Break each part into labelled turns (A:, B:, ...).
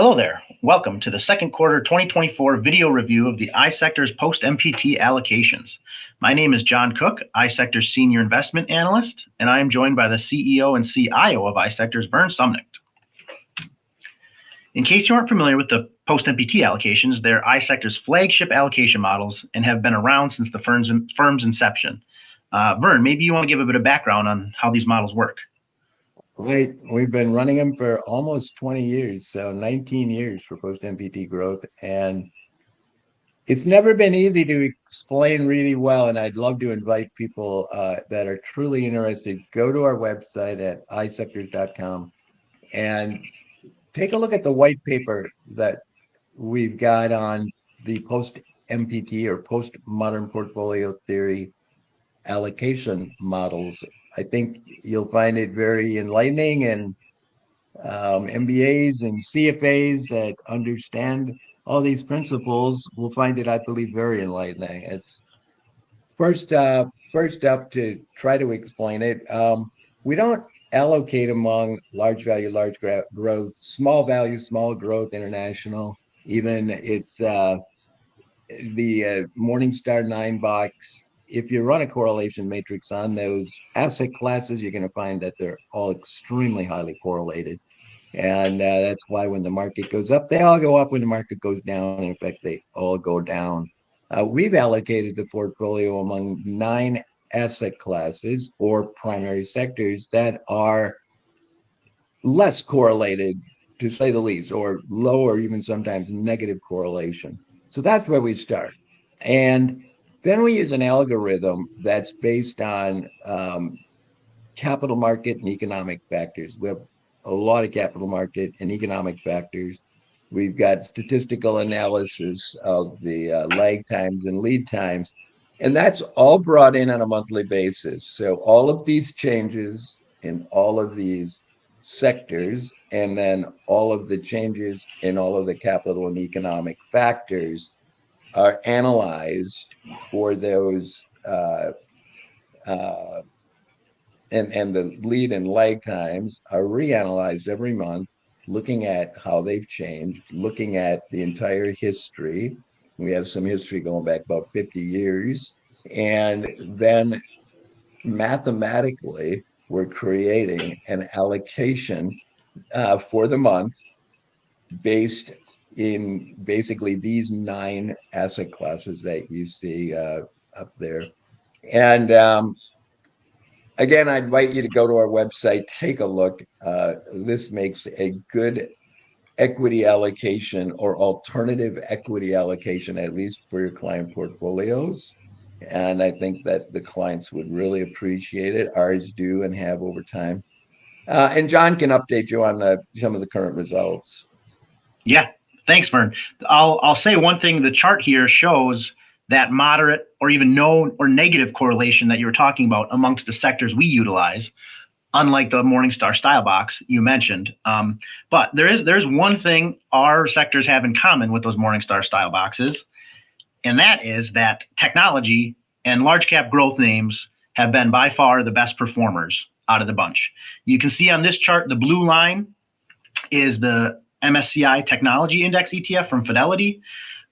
A: Hello there. Welcome to the second quarter 2024 video review of the iSectors Post MPT Allocations. My name is John Koch, iSectors Senior Investment Analyst, and I am joined by the CEO and CIO of iSectors, Vern Sumnicht. In case you aren't familiar with the Post MPT allocations, they're iSectors' flagship allocation models and have been around since the firm's inception. Vern, maybe you want to give a bit of background on how these models work.
B: Right. We've been running them for almost 20 years, so 19 years for Post MPT growth. And it's never been easy to explain really well. And I'd love to invite people that are truly interested, go to our website at iSectors.com and take a look at the white paper that we've got on the Post MPT or Post Modern Portfolio Theory allocation models. I think you'll find it very enlightening, and MBAs and CFAs that understand all these principles will find it, I believe, very enlightening. It's first up to try to explain it. We don't allocate among large value, large growth, small value, small growth, international. Even it's the Morningstar 9-box. If you run a correlation matrix on those asset classes, you're going to find that they're all extremely highly correlated. And that's why when the market goes up, they all go up. When the market goes down, in fact, they all go down. We've allocated the portfolio among 9 asset classes or primary sectors that are less correlated, to say the least, or lower, even sometimes negative correlation. So that's where we start. And then we use an algorithm that's based on capital market and economic factors. We have a lot of capital market and economic factors. We've got statistical analysis of the lag times and lead times, and that's all brought in on a monthly basis. So all of these changes in all of these sectors, and then all of the changes in all of the capital and economic factors are analyzed for those and the lead and lag times are reanalyzed every month, looking at how they've changed, looking at the entire history. We have some history going back about 50 years. And then mathematically, we're creating an allocation for the month based in basically these 9 asset classes that you see up there. And again, I invite you to go to our website, take a look. This makes a good equity allocation or alternative equity allocation, at least for your client portfolios. And I think that the clients would really appreciate it. Ours do and have over time. And John can update you on some of the current results.
A: Yeah. Thanks, Vern. I'll say one thing. The chart here shows that moderate or even no or negative correlation that you were talking about amongst the sectors we utilize, unlike the Morningstar style box you mentioned. But there's one thing our sectors have in common with those Morningstar style boxes, and that is that technology and large cap growth names have been by far the best performers out of the bunch. You can see on this chart, the blue line is the MSCI Technology Index ETF from Fidelity,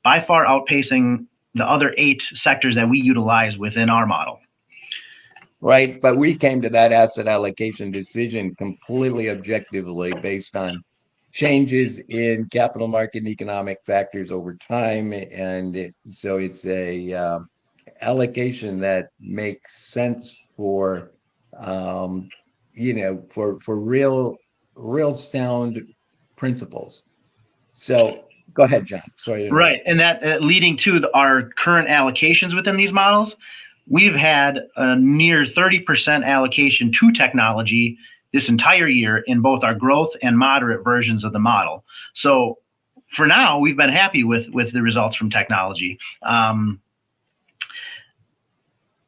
A: by far outpacing the other 8 sectors that we utilize within our model.
B: Right, but we came to that asset allocation decision completely objectively based on changes in capital market and economic factors over time, and so it's a allocation that makes sense for for real sound principles. So go ahead, John. Sorry.
A: Right. And that leading to our current allocations within these models, we've had a near 30% allocation to technology this entire year in both our growth and moderate versions of the model. So for now, we've been happy with the results from technology.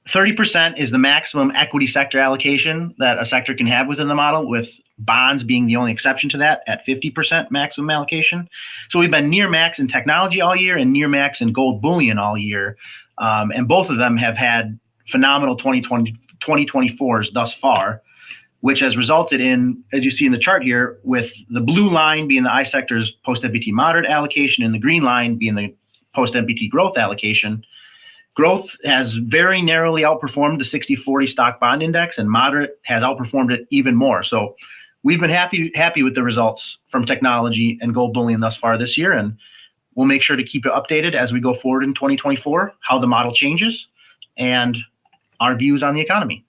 A: 30% is the maximum equity sector allocation that a sector can have within the model, with bonds being the only exception to that at 50% maximum allocation. So we've been near max in technology all year and near max in gold bullion all year. And both of them have had phenomenal 2024s thus far. which has resulted in, as you see in the chart here, with the blue line being the iSectors Post MPT Moderate allocation and the green line being the Post MPT Growth allocation. Growth has very narrowly outperformed the 60/40 stock bond index, and moderate has outperformed it even more. So we've been happy with the results from technology and gold bullion thus far this year, and we'll make sure to keep it updated as we go forward in 2024, how the model changes and our views on the economy.